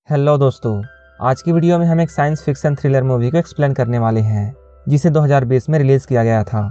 Hello दोस्तों, आज की वीडियो में हम एक साइंस फिक्शन थ्रिलर मूवी को एक्सप्लेन करने वाले हैं जिसे 2020 में रिलीज़ किया गया था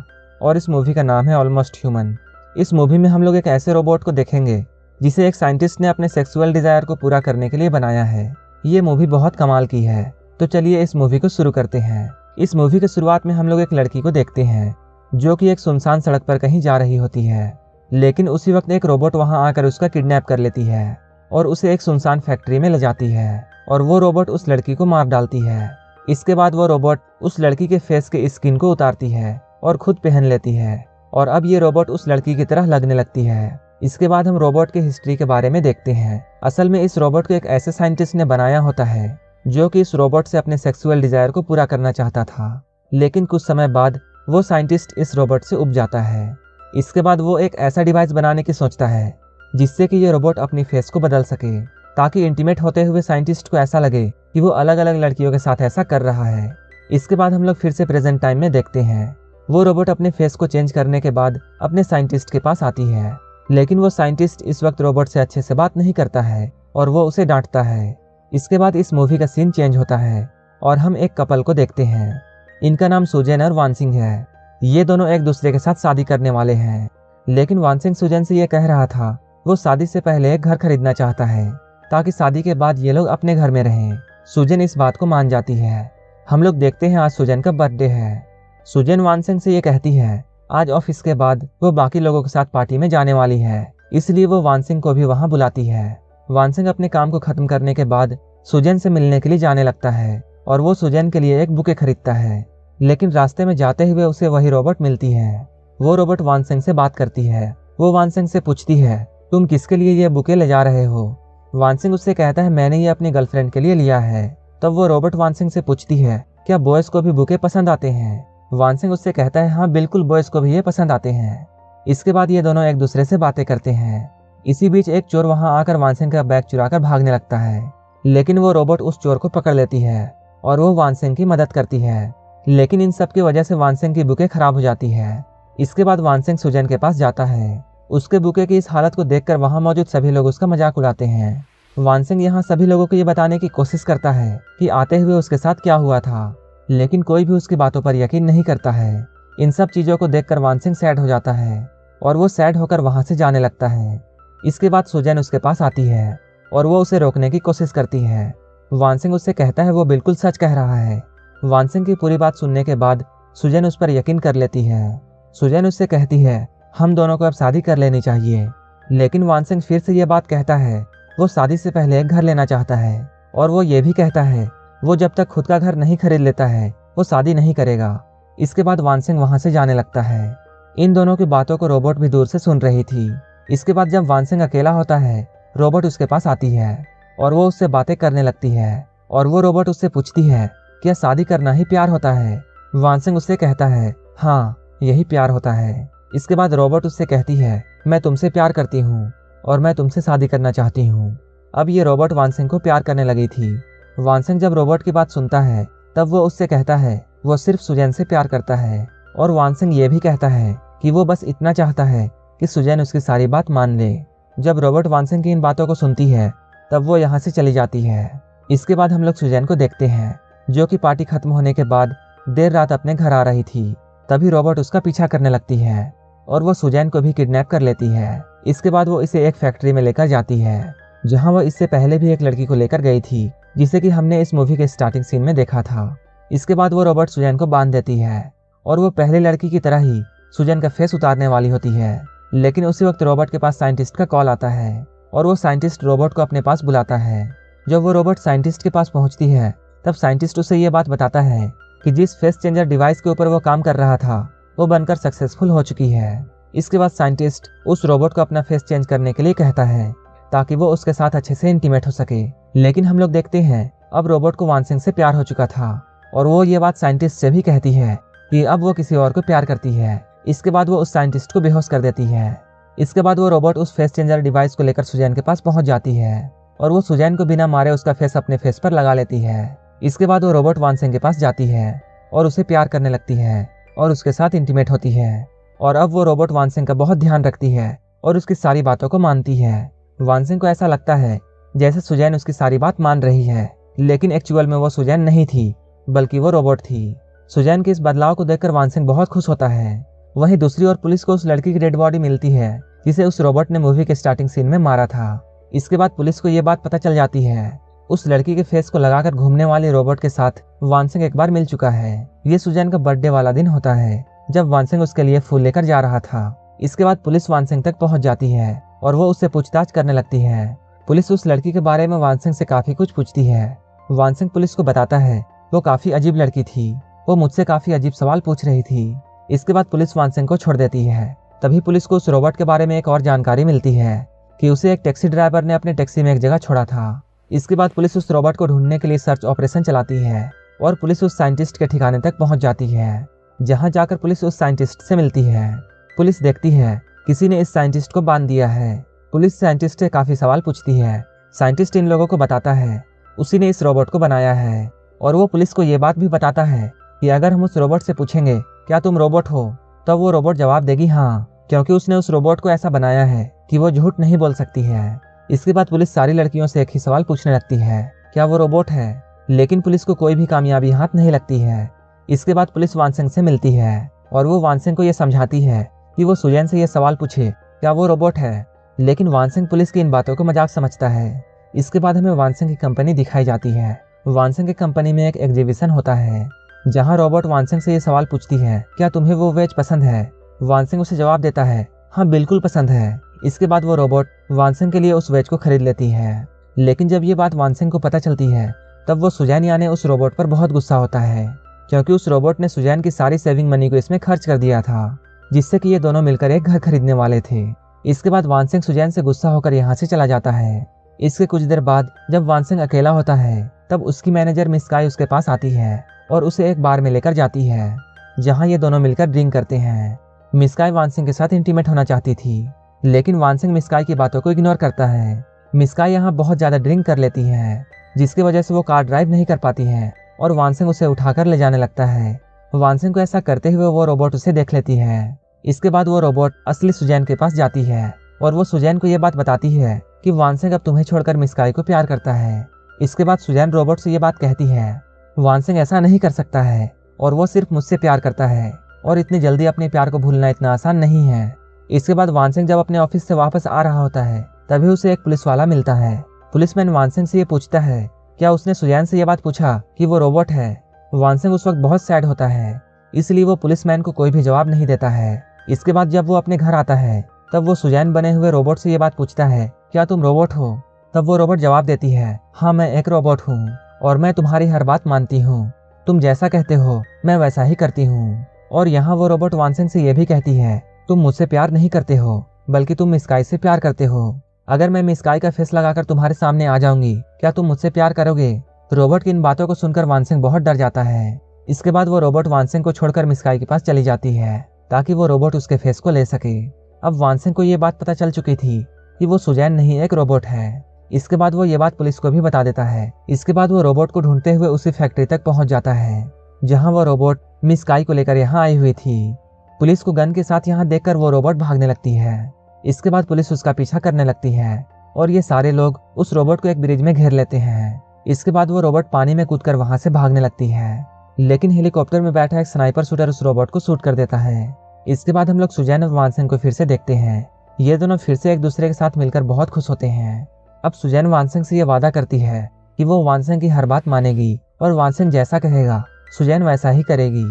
और इस मूवी का नाम है ऑलमोस्ट ह्यूमन। इस मूवी में हम लोग एक ऐसे रोबोट को देखेंगे जिसे एक साइंटिस्ट ने अपने सेक्सुअल डिज़ायर को पूरा करने के लिए बनाया है। ये मूवी बहुत कमाल की है, तो चलिए इस मूवी को शुरू करते हैं। इस मूवी की शुरुआत में हम लोग एक लड़की को देखते हैं जो कि एक सुनसान सड़क पर कहीं जा रही होती है, लेकिन उसी वक्त एक रोबोट वहां आकर उसका किडनैप कर लेती है और उसे एक सुनसान फैक्ट्री में ले जाती है और वो रोबोट उस लड़की को मार डालती है। इसके बाद वो रोबोट उस लड़की के फेस के स्किन को उतारती है और खुद पहन लेती है और अब ये रोबोट उस लड़की की तरह लगने लगती है। इसके बाद हम रोबोट की हिस्ट्री के बारे में देखते हैं। असल में इस रोबोट को एक ऐसे साइंटिस्ट ने बनाया होता है जो कि इस रोबोट से अपने सेक्सुअल डिजायर को पूरा करना चाहता था, लेकिन कुछ समय बाद वो साइंटिस्ट इस रोबोट से उब जाता है। इसके बाद वो एक ऐसा डिवाइस बनाने की सोचता है जिससे कि ये रोबोट अपनी फेस को बदल सके, ताकि इंटीमेट होते हुए साइंटिस्ट को ऐसा लगे कि वो अलग अलग लड़कियों के साथ ऐसा कर रहा है। इसके बाद हम लोग फिर से प्रेजेंट टाइम में देखते हैं। वो रोबोट अपने फेस को चेंज करने के बाद अपने साइंटिस्ट के पास आती है, लेकिन वो साइंटिस्ट इस वक्त रोबोट से अच्छे से बात नहीं करता है और वो उसे डांटता है। इसके बाद इस मूवी का सीन चेंज होता है और हम एक कपल को देखते हैं। इनका नाम सुजैन और वानसिंग है। ये दोनों एक दूसरे के साथ शादी करने वाले हैं, लेकिन वानसिंग सुजैन से ये कह रहा था वो शादी से पहले एक घर खरीदना चाहता है ताकि शादी के बाद ये लोग अपने घर में रहें। सुजैन इस बात को मान जाती है। हम लोग देखते हैं आज सुजैन का बर्थडे है। सुजैन वानसिंग से ये कहती है आज ऑफिस के बाद वो बाकी लोगों के साथ पार्टी में जाने वाली है, इसलिए वो वानसिंग को भी वहां बुलाती है। वानसिंग अपने काम को खत्म करने के बाद सुजैन से मिलने के लिए जाने लगता है और वो सुजैन के लिए एक बुके खरीदता है, लेकिन रास्ते में जाते हुए उसे वही रोबोट मिलती है। वो रोबोट वानसिंग से बात करती है। वो वानसिंग से पूछती है तुम किसके लिए ये बुके ले जा रहे हो? वानसिंग उससे कहता है मैंने ये अपनी गर्लफ्रेंड के लिए लिया है। तब वो रोबोट वानसिंग से पूछती है क्या बॉयज को भी बुके पसंद आते हैं? वानसिंग उससे कहता है हाँ बिल्कुल, बॉयज को भी ये पसंद आते हैं। इसके बाद ये दोनों एक दूसरे से बातें करते हैं। इसी बीच एक चोर वहां आकर वानसिंग का बैग चुराकर भागने लगता है, लेकिन वो रोबोट उस चोर को पकड़ लेती है और वो वानसिंग की मदद करती है, लेकिन इन सब की वजह से वानसिंग की बुके खराब हो जाती है। इसके बाद वानसिंग सुजैन के पास जाता है। उसके बुके की इस हालत को देखकर वहां मौजूद सभी लोग उसका मजाक उड़ाते हैं। वानसिंग यहाँ सभी लोगों को ये बताने की कोशिश करता है कि आते हुए उसके साथ क्या हुआ था, लेकिन कोई भी उसकी बातों पर यकीन नहीं करता है। इन सब चीजों को देखकर वानसिंग सैड हो जाता है और वो सैड होकर वहां से जाने लगता है। इसके बाद सुजैन उसके पास आती है और वो उसे रोकने की कोशिश करती है। वानसिंग उससे कहता है वो बिल्कुल सच कह रहा है। वानसिंग की पूरी बात सुनने के बाद सुजैन उस पर यकीन कर लेती है। सुजैन उससे कहती है हम दोनों को अब शादी कर लेनी चाहिए, लेकिन वानसिंग फिर से ये बात कहता है वो शादी से पहले एक घर लेना चाहता है और वो ये भी कहता है वो जब तक खुद का घर नहीं खरीद लेता है वो शादी नहीं करेगा। इसके बाद वानसिंग वहां से जाने लगता है। इन दोनों की बातों को रोबोट भी दूर से सुन रही थी। इसके बाद जब वानसिंग अकेला होता है रोबोट उसके पास आती है और वो उससे बातें करने लगती है और वो रोबोट उससे पूछती है क्या शादी करना ही प्यार होता है? वानसिंग उससे कहता है हाँ यही प्यार होता है। इसके बाद रोबोट उससे कहती है मैं तुमसे प्यार करती हूँ और मैं तुमसे शादी करना चाहती हूँ। अब ये रोबोट वानसिंग को प्यार करने लगी थी। वानसिंग जब रोबोट की बात सुनता है तब वो उससे कहता है वो सिर्फ सुजैन से प्यार करता है और वानसिंग ये भी कहता है कि वो बस इतना चाहता है कि सुजैन उसकी सारी बात मान ले। जब रोबोट वानसिंग की इन बातों को सुनती है तब वो यहाँ से चली जाती है। इसके बाद हम लोग सुजैन को देखते हैं जो कि पार्टी खत्म होने के बाद देर रात अपने घर आ रही थी। तभी रोबोट उसका पीछा करने लगती है और वो सुजैन को भी किडनैप कर लेती है। इसके बाद वो इसे एक फैक्ट्री में लेकर जाती है जहां वो इससे पहले भी एक लड़की को लेकर गई थी, जिसे कि हमने इस मूवी के स्टार्टिंग सीन में देखा था। इसके बाद वो रोबोट सुजैन को बांध देती है और वो पहली लड़की की तरह ही सुजैन का फेस उतारने वाली होती है, लेकिन उसी वक्त रोबोट के पास साइंटिस्ट का कॉल आता है और वो साइंटिस्ट रोबोट को अपने पास बुलाता है। जब वो रोबोट साइंटिस्ट के पास पहुंचती है तब साइंटिस्ट उसे ये बात बताता है कि जिस फेस चेंजर डिवाइस के ऊपर वो काम कर रहा था वो बनकर सक्सेसफुल हो चुकी है। इसके बाद साइंटिस्ट उस रोबोट को अपना फेस चेंज करने के लिए कहता है ताकि वो उसके साथ अच्छे से इंटीमेट हो सके, लेकिन हम लोग देखते हैं अब रोबोट को वानसिंग से प्यार हो चुका था और वो ये बात साइंटिस्ट से भी कहती है कि अब वो किसी और को प्यार करती है। इसके बाद वो उस साइंटिस्ट को बेहोश कर देती है। इसके बाद वो रोबोट उस फेस चेंजर डिवाइस को लेकर सुजैन के पास पहुंच जाती है और वो सुजैन को बिना मारे उसका फेस अपने फेस पर लगा लेती है। इसके बाद वो रोबोट वानसिंग के पास जाती है और उसे प्यार करने लगती है और उसके साथ इंटीमेट होती है और अब वो रोबोट वानसिंग का बहुत ध्यान रखती है और उसकी सारी बातों को मानती है। वानसिंग को ऐसा लगता है जैसे सुजैन उसकी सारी बात मान रही है, लेकिन एक्चुअल में वो सुजैन नहीं थी, बल्कि वो रोबोट थी। सुजैन के इस बदलाव को देखकर वानसिंग बहुत खुश होता है। वहीं दूसरी ओर पुलिस को उस लड़की की डेड बॉडी मिलती है जिसे उस रोबोट ने मूवी के स्टार्टिंग सीन में मारा था। इसके बाद पुलिस को ये बात पता चल जाती है, उस लड़की के फेस को लगाकर घूमने वाले रोबोट के साथ वानसिंग एक बार मिल चुका है। ये सुजैन का बर्थडे वाला दिन होता है जब वानसिंग उसके लिए फूल लेकर जा रहा था। इसके बाद पुलिस वानसिंग तक पहुंच जाती है और वो उससे पूछताछ करने लगती है। पुलिस उस लड़की के बारे में वानसिंग से काफी कुछ पूछती है। वानसिंग पुलिस को बताता है वो काफी अजीब लड़की थी, वो मुझसे काफी अजीब सवाल पूछ रही थी। इसके बाद पुलिस वानसिंग को छोड़ देती है। तभी पुलिस को उस रोबोट के बारे में एक और जानकारी मिलती है कि उसे एक टैक्सी ड्राइवर ने अपने टैक्सी में एक जगह छोड़ा था। इसके बाद पुलिस उस रोबोट को ढूंढने के लिए सर्च ऑपरेशन चलाती है और पुलिस उस साइंटिस्ट के ठिकाने तक पहुंच जाती है, जहां जाकर पुलिस उस साइंटिस्ट से मिलती है। पुलिस देखती है किसी ने इस साइंटिस्ट को बांध दिया है। पुलिस साइंटिस्ट से काफी सवाल पूछती है। साइंटिस्ट इन लोगों को बताता है उसी ने इस रोबोट को बनाया है, और वो पुलिस को ये बात भी बताता है कि अगर हम उस रोबोट से पूछेंगे क्या तुम रोबोट हो, तब वो रोबोट जवाब देगी हाँ, क्योंकि उसने उस रोबोट को ऐसा बनाया है कि वो झूठ नहीं बोल सकती है। इसके बाद पुलिस सारी लड़कियों से एक ही सवाल पूछने लगती है, क्या वो रोबोट है, लेकिन पुलिस को कोई भी कामयाबी हाथ नहीं लगती है। इसके बाद पुलिस वानसिंग से मिलती है और वो वानसिंग को ये समझाती है कि वो सुजैन से ये सवाल पूछे क्या वो रोबोट है, लेकिन वानसिंग पुलिस की इन बातों को मजाक समझता है। इसके बाद हमें वानसिंग की कंपनी दिखाई जाती है। वानसिंग की कंपनी में एक एग्जीबिशन होता है जहां रोबोट वानसिंग से ये सवाल पूछती है, क्या तुम्हें वो वेज पसंद है। वानसिंग उसे जवाब देता है, हाँ बिल्कुल पसंद है। इसके बाद वो रोबोट वानसिंग के लिए उस वेज को खरीद लेती है, लेकिन जब ये बात वानसिंग को पता चलती है तब वो सुजैन यानी उस रोबोट पर बहुत गुस्सा होता है, क्योंकि उस रोबोट ने सुजैन की सारी सेविंग मनी को इसमें खर्च कर दिया था, जिससे कि ये दोनों मिलकर एक घर खरीदने वाले थे। इसके बाद वानसिंग सुजैन से गुस्सा होकर यहाँ से चला जाता है। इसके कुछ देर बाद जब वानसिंग अकेला होता है तब उसकी मैनेजर मिस काई उसके पास आती है और उसे एक बार में लेकर जाती है, जहां ये दोनों मिलकर ड्रिंक करते हैं। मिस काई वानसिंग के साथ इंटीमेट होना चाहती थी, लेकिन वानसिंग मिस काई की बातों को इग्नोर करता है। मिस काई यहाँ बहुत ज्यादा ड्रिंक कर लेती है, जिसकी वजह से वो कार ड्राइव नहीं कर पाती है और वानसिंग उसे उठाकर ले जाने लगता है। वानसिंग को ऐसा करते हुए वो रोबोट उसे देख लेती है। इसके बाद वो रोबोट असली सुजैन के पास जाती है और वो सुजैन को ये बात बताती है कि वानसिंग अब तुम्हें छोड़कर मिस काई को प्यार करता है। इसके बाद सुजैन रोबोट से ये बात कहती है, वानसिंग ऐसा नहीं कर सकता है और वो सिर्फ मुझसे प्यार करता है और इतनी जल्दी अपने प्यार को भूलना इतना आसान नहीं है। इसके बाद वानसिंग जब अपने ऑफिस से वापस आ रहा होता है तभी उसे एक पुलिस वाला मिलता है। पुलिसमैन वानसिंग से ये पूछता है क्या उसने सुजैन से ये बात पूछा कि वो रोबोट है। वानसिंग उस वक्त बहुत सैड होता है, इसलिए वो पुलिसमैन को कोई भी जवाब नहीं देता है। इसके बाद जब वो अपने घर आता है तब वो सुजैन बने हुए रोबोट से ये बात पूछता है, क्या तुम रोबोट हो। तब वो रोबोट जवाब देती है, हाँ मैं एक रोबोट हूँ और मैं तुम्हारी हर बात मानती हूँ, तुम जैसा कहते हो मैं वैसा ही करती हूँ। और यहाँ वो रोबोट वानसिंग से ये भी कहती है, तुम मुझसे प्यार नहीं करते हो बल्कि तुम मिस काई से प्यार करते हो। अगर मैं मिस काई का फेस लगाकर तुम्हारे सामने आ जाऊंगी, क्या तुम मुझसे प्यार करोगे। रोबोट की इन बातों को सुनकर वानसिंग बहुत डर जाता है। इसके बाद वो रोबोट वानसिंग को छोड़कर मिस काई के पास चली जाती है ताकि वो रोबोट उसके फेस को ले सके। अब वानसिंग को ये बात पता चल चुकी थी कि वो सुजैन नहीं एक रोबोट है। इसके बाद वो ये बात पुलिस को भी बता देता है। इसके बाद वो रोबोट को ढूंढते हुए उसी फैक्ट्री तक पहुंच जाता है जहां वो रोबोट मिस काई को लेकर यहाँ आई हुई थी। पुलिस को गन के साथ यहाँ देखकर वो रोबोट भागने लगती है। इसके बाद पुलिस उसका पीछा करने लगती है और ये सारे लोग उस रोबोट को एक ब्रिज में घेर लेते हैं। इसके बाद वो रोबोट पानी में कूदकर वहां से भागने लगती है, लेकिन हेलीकॉप्टर में बैठा एक स्नाइपर शूटर उस रोबोट को शूट कर देता है। इसके बाद हम लोग सुजैन और वानसिंग को फिर से देखते हैं। ये दोनों फिर से एक दूसरे के साथ मिलकर बहुत खुश होते हैं। अब सुजैन वानसिंग से ये वादा करती है कि वो वानसिंग की हर बात मानेगी और वानसिंग जैसा कहेगा सुजैन वैसा ही करेगी।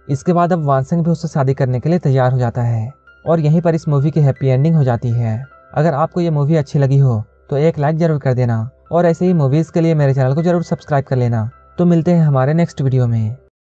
इसके बाद अब वानसिंग भी उससे शादी करने के लिए तैयार हो जाता है और यहीं पर इस मूवी की हैप्पी एंडिंग हो जाती है। अगर आपको ये मूवी अच्छी लगी हो तो एक लाइक जरूर कर देना और ऐसे ही मूवीज के लिए मेरे चैनल को जरूर सब्सक्राइब कर लेना। तो मिलते हैं हमारे नेक्स्ट वीडियो में।